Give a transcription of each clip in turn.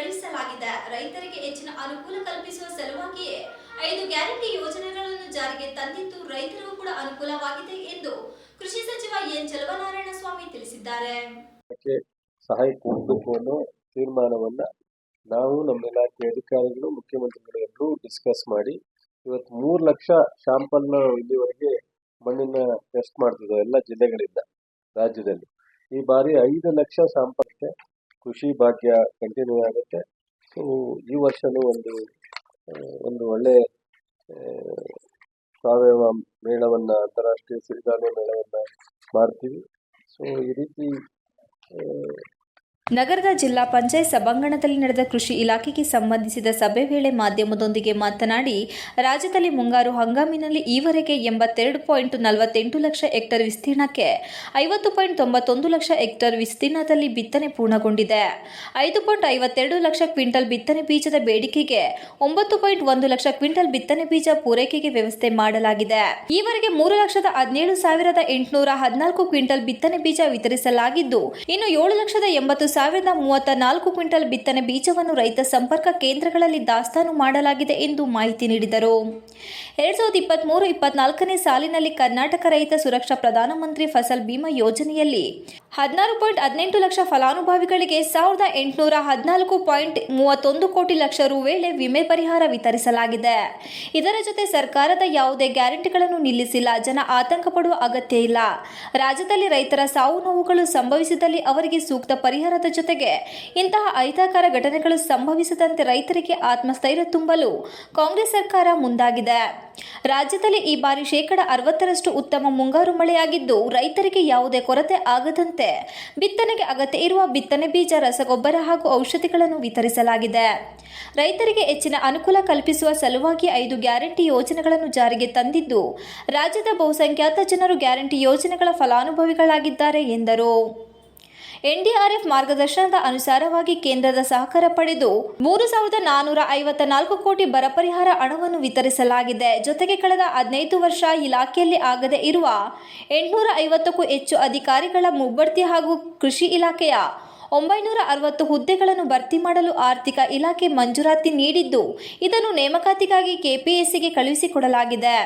ಕಳುಹಿಸಲಾಗಿದೆ. ರೈತರಿಗೆ ಹೆಚ್ಚಿನ ಅನುಕೂಲ ಕಲ್ಪಿಸುವ ಸಲುವಾಗಿಯೇ 5 ಗ್ಯಾರಂಟಿ ಯೋಜನೆಗಳನ್ನು ಜಾರಿಗೆ ತಂದಿದ್ದು ರೈತರಿಗೂ ಕೂಡ ಅನುಕೂಲವಾಗಿದೆ ಎಂದು ಕೃಷಿ ಸಚಿವ ಎನ್ ಚಲುವನಾರಾಯಣಸ್ವಾಮಿ ತಿಳಿಸಿದ್ದಾರೆ. ಸಹಾಯ ಕೊಡಬೇಕು ಅನ್ನೋ ತೀರ್ಮಾನವನ್ನ ನಾವು ನಮ್ಮ ಇಲಾಖೆ ಅಧಿಕಾರಿಗಳು ಮುಖ್ಯಮಂತ್ರಿಗಳು ಎಲ್ಲರೂ ಡಿಸ್ಕಸ್ ಮಾಡಿ ಇವತ್ತು 3 ಲಕ್ಷ ಶಾಂಪಲ್ನ ಇಲ್ಲಿವರೆಗೆ ಮಣ್ಣಿನ ಟೆಸ್ಟ್ ಮಾಡ್ತಿದ್ವು ಎಲ್ಲ ಜಿಲ್ಲೆಗಳಿಂದ ರಾಜ್ಯದಲ್ಲಿ. ಈ ಬಾರಿ 5 ಲಕ್ಷ ಶಾಂಪಲ್ ಕೃಷಿ ಭಾಗ್ಯ ಕಂಟಿನ್ಯೂ ಆಗುತ್ತೆ. ಸೊ ಈ ವರ್ಷನೂ ಒಂದು ಒಳ್ಳೆ ಸಾವಯವ ಮೇಳವನ್ನ, ಅಂತಾರಾಷ್ಟ್ರೀಯ ಸಿರಿಧಾನ್ಯ ಮೇಳವನ್ನ ಮಾಡ್ತೀವಿ. ಸೊ ಈ ರೀತಿ ನಗರದ ಜಿಲ್ಲಾ ಪಂಚಾಯತ್ ಸಭಾಂಗಣದಲ್ಲಿ ನಡೆದ ಕೃಷಿ ಇಲಾಖೆಗೆ ಸಂಬಂಧಿಸಿದ ಸಭೆ ವೇಳೆ ಮಾಧ್ಯಮದೊಂದಿಗೆ ಮಾತನಾಡಿ, ರಾಜ್ಯದಲ್ಲಿ ಮುಂಗಾರು ಹಂಗಾಮಿನಲ್ಲಿ ಈವರೆಗೆ 82.48 ಲಕ್ಷ ಹೆಕ್ಟೇರ್ ವಿಸ್ತೀರ್ಣಕ್ಕೆ 50.91 ಲಕ್ಷ ಹೆಕ್ಟೇರ್ ವಿಸ್ತೀರ್ಣದಲ್ಲಿ ಬಿತ್ತನೆ ಪೂರ್ಣಗೊಂಡಿದೆ. 5.52 ಲಕ್ಷ ಕ್ವಿಂಟಲ್ ಬಿತ್ತನೆ ಬೀಜದ ಬೇಡಿಕೆಗೆ 9.1 ಲಕ್ಷ ಕ್ವಿಂಟಲ್ ಬಿತ್ತನೆ ಬೀಜ ಪೂರೈಕೆಗೆ ವ್ಯವಸ್ಥೆ ಮಾಡಲಾಗಿದೆ. ಈವರೆಗೆ 3,17,814 ಕ್ವಿಂಟಲ್ ಬಿತ್ತನೆ ಬೀಜ ವಿತರಿಸಲಾಗಿದ್ದು, ಇನ್ನು 7,80,034 ಕ್ವಿಂಟಲ್ ಬಿತ್ತನೆ ಬೀಜವನ್ನು ರೈತ ಸಂಪರ್ಕ ಕೇಂದ್ರಗಳಲ್ಲಿ ದಾಸ್ತಾನು ಮಾಡಲಾಗಿದೆ ಎಂದು ಮಾಹಿತಿ ನೀಡಿದರು. 2023-24ನೇ ಸಾಲಿನಲ್ಲಿ ಕರ್ನಾಟಕ ರೈತ ಸುರಕ್ಷಾ ಪ್ರಧಾನಮಂತ್ರಿ ಫಸಲ್ ಬಿಮಾ ಯೋಜನೆಯಲ್ಲಿ 16.18 ಲಕ್ಷ ಫಲಾನುಭವಿಗಳಿಗೆ 1,814.31 ಕೋಟಿ ಲಕ್ಷ ರು ವೇಳೆ ವಿಮೆ ಪರಿಹಾರ ವಿತರಿಸಲಾಗಿದೆ. ಇದರ ಜೊತೆ ಸರ್ಕಾರದ ಯಾವುದೇ ಗ್ಯಾರಂಟಿಗಳನ್ನು ನಿಲ್ಲಿಸಿಲ್ಲ. ಜನ ಆತಂಕ ಪಡುವ ಅಗತ್ಯ ಇಲ್ಲ. ರಾಜ್ಯದಲ್ಲಿ ರೈತರ ಸಾವು ನೋವುಗಳು ಸಂಭವಿಸಿದಲ್ಲಿ ಅವರಿಗೆ ಸೂಕ್ತ ಪರಿಹಾರದ ಜೊತೆಗೆ ಇಂತಹ ಅಹಿತಕರ ಘಟನೆಗಳು ಸಂಭವಿಸದಂತೆ ರೈತರಿಗೆ ಆತ್ಮಸ್ಥೈರ್ಯ ತುಂಬಲು ಕಾಂಗ್ರೆಸ್ ಸರ್ಕಾರ ಮುಂದಾಗಿದೆ. ರಾಜ್ಯದಲ್ಲಿ ಈ ಬಾರಿ 60% ಉತ್ತಮ ಮುಂಗಾರು ಮಳೆಯಾಗಿದ್ದು, ರೈತರಿಗೆ ಯಾವುದೇ ಕೊರತೆ ಆಗದಂತೆ ಬಿತ್ತನೆಗೆ ಅಗತ್ಯ ಇರುವ ಬಿತ್ತನೆ ಬೀಜ, ರಸಗೊಬ್ಬರ ಹಾಗೂ ಔಷಧಿಗಳನ್ನು ವಿತರಿಸಲಾಗಿದೆ. ರೈತರಿಗೆ ಹೆಚ್ಚಿನ ಅನುಕೂಲ ಕಲ್ಪಿಸುವ ಸಲುವಾಗಿ 5 ಗ್ಯಾರಂಟಿ ಯೋಜನೆಗಳನ್ನು ಜಾರಿಗೆ ತಂದಿದ್ದು, ರಾಜ್ಯದ ಬಹುಸಂಖ್ಯಾತ ಜನರು ಗ್ಯಾರಂಟಿ ಯೋಜನೆಗಳ ಫಲಾನುಭವಿಗಳಾಗಿದ್ದಾರೆ ಎಂದರು. ಎನ್ಡಿಆರ್ಎಫ್ ಮಾರ್ಗದರ್ಶನದ ಅನುಸಾರವಾಗಿ ಕೇಂದ್ರದ ಸಹಕಾರ ಪಡೆದು 3,454 ಕೋಟಿ ಬರ ಪರಿಹಾರ ಹಣವನ್ನು ವಿತರಿಸಲಾಗಿದೆ. ಜೊತೆಗೆ ಕಳೆದ 15 ವರ್ಷ ಇಲಾಖೆಯಲ್ಲಿ ಆಗದೇ ಇರುವ 850ಕ್ಕೂ ಹೆಚ್ಚು ಅಧಿಕಾರಿಗಳ ಮುಬ್ಬಡ್ತಿ ಹಾಗೂ ಕೃಷಿ ಇಲಾಖೆಯ 960 ಹುದ್ದೆಗಳನ್ನು ಭರ್ತಿ ಮಾಡಲು ಆರ್ಥಿಕ ಇಲಾಖೆ ಮಂಜೂರಾತಿ ನೀಡಿದ್ದು, ಇದನ್ನು ನೇಮಕಾತಿಗಾಗಿ ಕೆಪಿಎಸ್ಸಿಗೆ ಕಳುಹಿಸಿಕೊಡಲಾಗಿದೆ.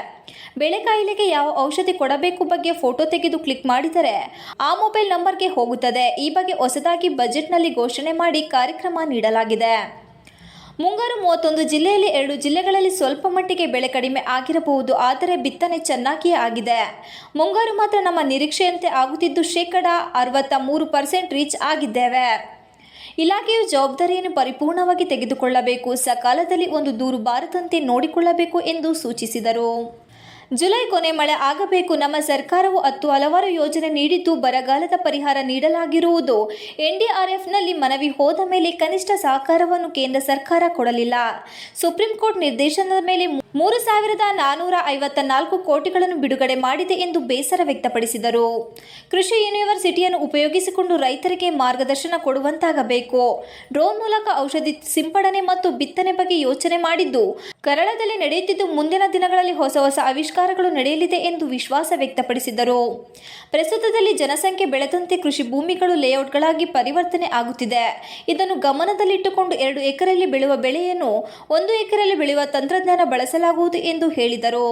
ಬೆಳೆ ಕಾಯಿಲೆಗೆ ಯಾವ ಔಷಧಿ ಕೊಡಬೇಕು ಬಗ್ಗೆ ಫೋಟೋ ತೆಗೆದು ಕ್ಲಿಕ್ ಮಾಡಿದರೆ ಆ ಮೊಬೈಲ್ ನಂಬರ್ಗೆ ಹೋಗುತ್ತದೆ. ಈ ಬಗ್ಗೆ ಹೊಸದಾಗಿ ಬಜೆಟ್ನಲ್ಲಿ ಘೋಷಣೆ ಮಾಡಿ ಕಾರ್ಯಕ್ರಮ ನೀಡಲಾಗಿದೆ. ಮುಂಗಾರು 31 ಜಿಲ್ಲೆಯಲ್ಲಿ 2 ಜಿಲ್ಲೆಗಳಲ್ಲಿ ಸ್ವಲ್ಪ ಮಟ್ಟಿಗೆ ಬೆಳೆ ಕಡಿಮೆ ಆಗಿರಬಹುದು. ಆದರೆ ಬಿತ್ತನೆ ಚೆನ್ನಾಗಿಯೇ ಆಗಿದೆ. ಮುಂಗಾರು ಮಾತ್ರ ನಮ್ಮ ನಿರೀಕ್ಷೆಯಂತೆ ಆಗುತ್ತಿದ್ದು 63% ರೀಚ್ ಆಗಿದ್ದೇವೆ. ಇಲಾಖೆಯು ಜವಾಬ್ದಾರಿಯನ್ನು ಪರಿಪೂರ್ಣವಾಗಿ ತೆಗೆದುಕೊಳ್ಳಬೇಕು. ಸಕಾಲದಲ್ಲಿ ಒಂದು ದೂರು ಬಾರದಂತೆ ನೋಡಿಕೊಳ್ಳಬೇಕು ಎಂದು ಸೂಚಿಸಿದರು. ಜುಲೈ ಕೊನೆ ಮಳೆ ಆಗಬೇಕು. ನಮ್ಮ ಸರ್ಕಾರವು ಹಲವಾರು ಯೋಜನೆ ನೀಡಿದ್ದು, ಬರಗಾಲದ ಪರಿಹಾರ ನೀಡಲಾಗಿರುವುದು ಎನ್ಡಿಆರ್ಎಫ್ನಲ್ಲಿ ಮನವಿ ಹೋದ ಮೇಲೆ ಕನಿಷ್ಠ ಸಹಕಾರವನ್ನು ಕೇಂದ್ರ ಸರ್ಕಾರ ಕೊಡಲಿಲ್ಲ. ಸುಪ್ರೀಂ ಕೋರ್ಟ್ ನಿರ್ದೇಶನದ ಮೇಲೆ 3,454 ಕೋಟಿಗಳನ್ನು ಬಿಡುಗಡೆ ಮಾಡಿದೆ ಎಂದು ಬೇಸರ ವ್ಯಕ್ತಪಡಿಸಿದರು. ಕೃಷಿ ಯೂನಿವರ್ಸಿಟಿಯನ್ನು ಉಪಯೋಗಿಸಿಕೊಂಡು ರೈತರಿಗೆ ಮಾರ್ಗದರ್ಶನ ಕೊಡುವಂತಾಗಬೇಕು. ಡ್ರೋನ್ ಮೂಲಕ ಔಷಧಿ ಸಿಂಪಡಣೆ ಮತ್ತು ಬಿತ್ತನೆ ಬಗ್ಗೆ ಯೋಚನೆ ಮಾಡಿದ್ದು, ಕೇರಳದಲ್ಲಿ ನಡೆಯುತ್ತಿದ್ದು, ಮುಂದಿನ ದಿನಗಳಲ್ಲಿ ಹೊಸ ಆವಿಷ್ಕಾರಗಳು ನಡೆಯಲಿದೆ ಎಂದು ವಿಶ್ವಾಸ ವ್ಯಕ್ತಪಡಿಸಿದರು. ಪ್ರಸ್ತುತದಲ್ಲಿ ಜನಸಂಖ್ಯೆ ಬೆಳೆದಂತೆ ಕೃಷಿ ಭೂಮಿಗಳು ಲೇಔಟ್ಗಳಾಗಿ ಪರಿವರ್ತನೆ ಆಗುತ್ತಿದೆ. ಇದನ್ನು ಗಮನದಲ್ಲಿಟ್ಟುಕೊಂಡು 2 ಎಕರೆಯಲ್ಲಿ ಬೆಳೆಯುವ ಬೆಳೆಯನ್ನು 1 ಎಕರೆಯಲ್ಲಿ ಬೆಳೆಯುವ ತಂತ್ರಜ್ಞಾನ ಬಳಸಲಾಗುವುದು ಎಂದು ಹೇಳಿದರು.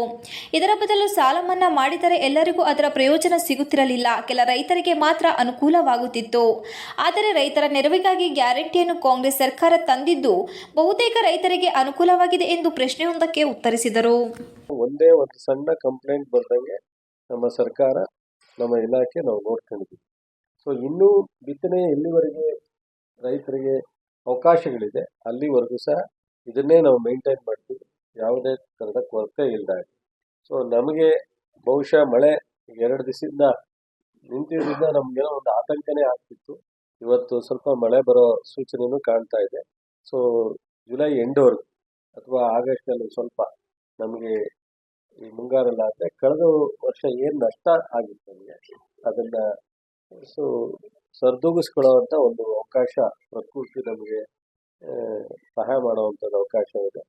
ಇದರ ಬದಲು ಸಾಲ ಮನ್ನಾ ಮಾಡಿದರೆ ಎಲ್ಲರಿಗೂ ಅದರ ಪ್ರಯೋಜನ ಸಿಗುತ್ತಿರಲಿಲ್ಲ. ಕೆಲ ರೈತರಿಗೆ ಮಾತ್ರ ಅನುಕೂಲವಾಗುತ್ತಿತ್ತು. ಆದರೆ ರೈತರ ನೆರವಿಗಾಗಿ ಗ್ಯಾರಂಟಿಯನ್ನು ಕಾಂಗ್ರೆಸ್ ಸರ್ಕಾರ ತಂದಿದ್ದು, ಬಹುತೇಕ ರೈತರಿಗೆ ಅನುಕೂಲವಾಗಿದೆ ಎಂದು ಪ್ರಶ್ನೆಯೊಂದಕ್ಕೆ ಉತ್ತರಿಸಿದರು. ಒಂದೇ ಒಂದು ಸಣ್ಣ ಕಂಪ್ಲೇಂಟ್ ಬಂದಂಗೆ ನಮ್ಮ ಸರ್ಕಾರ, ನಮ್ಮ ಇಲಾಖೆ ನಾವು ನೋಡ್ಕೊಂಡಿದ್ದೀವಿ. ಸೊ ಇನ್ನೂ ಬಿತ್ತನೆ ಎಲ್ಲಿವರೆಗೆ ರೈತರಿಗೆ ಅವಕಾಶಗಳಿದೆ ಅಲ್ಲಿವರೆಗೂ ಸಹ ಇದನ್ನೇ ನಾವು ಮೇಂಟೈನ್ ಮಾಡ್ತೀವಿ, ಯಾವುದೇ ಥರದ ಕೊರತೆ ಇಲ್ಲದಾಗಿ. ಸೊ ನಮಗೆ ಬಹುಶಃ ಮಳೆ 2 ದಿವಸದಿಂದ ನಿಂತಿದ್ದರಿಂದ ನಮಗೇನೋ ಒಂದು ಆತಂಕನೇ ಆಗ್ತಿತ್ತು. ಇವತ್ತು ಸ್ವಲ್ಪ ಮಳೆ ಬರೋ ಸೂಚನೆಯೂ ಕಾಣ್ತಾ ಇದೆ. ಸೊ ಜುಲೈ ಎಂಡ್ವರೆಗೂ ಅಥವಾ ಆಗಸ್ಟ್ನಲ್ಲಿ ಸ್ವಲ್ಪ ನಮಗೆ ಈ ಮುಂಗಾರಲ್ಲಾದರೆ ಕಳೆದ ವರ್ಷ ಏನು ನಷ್ಟ ಆಗಿತ್ತು ನಮಗೆ ಅದನ್ನು ಸರಿದೂಗಿಸ್ಕೊಳ್ಳೋವಂಥ ಒಂದು ಅವಕಾಶ ಪ್ರಕೃತಿ ನಮಗೆ ಸಹಾಯ ಮಾಡುವಂಥದ್ದು ಅವಕಾಶ ಇದೆ.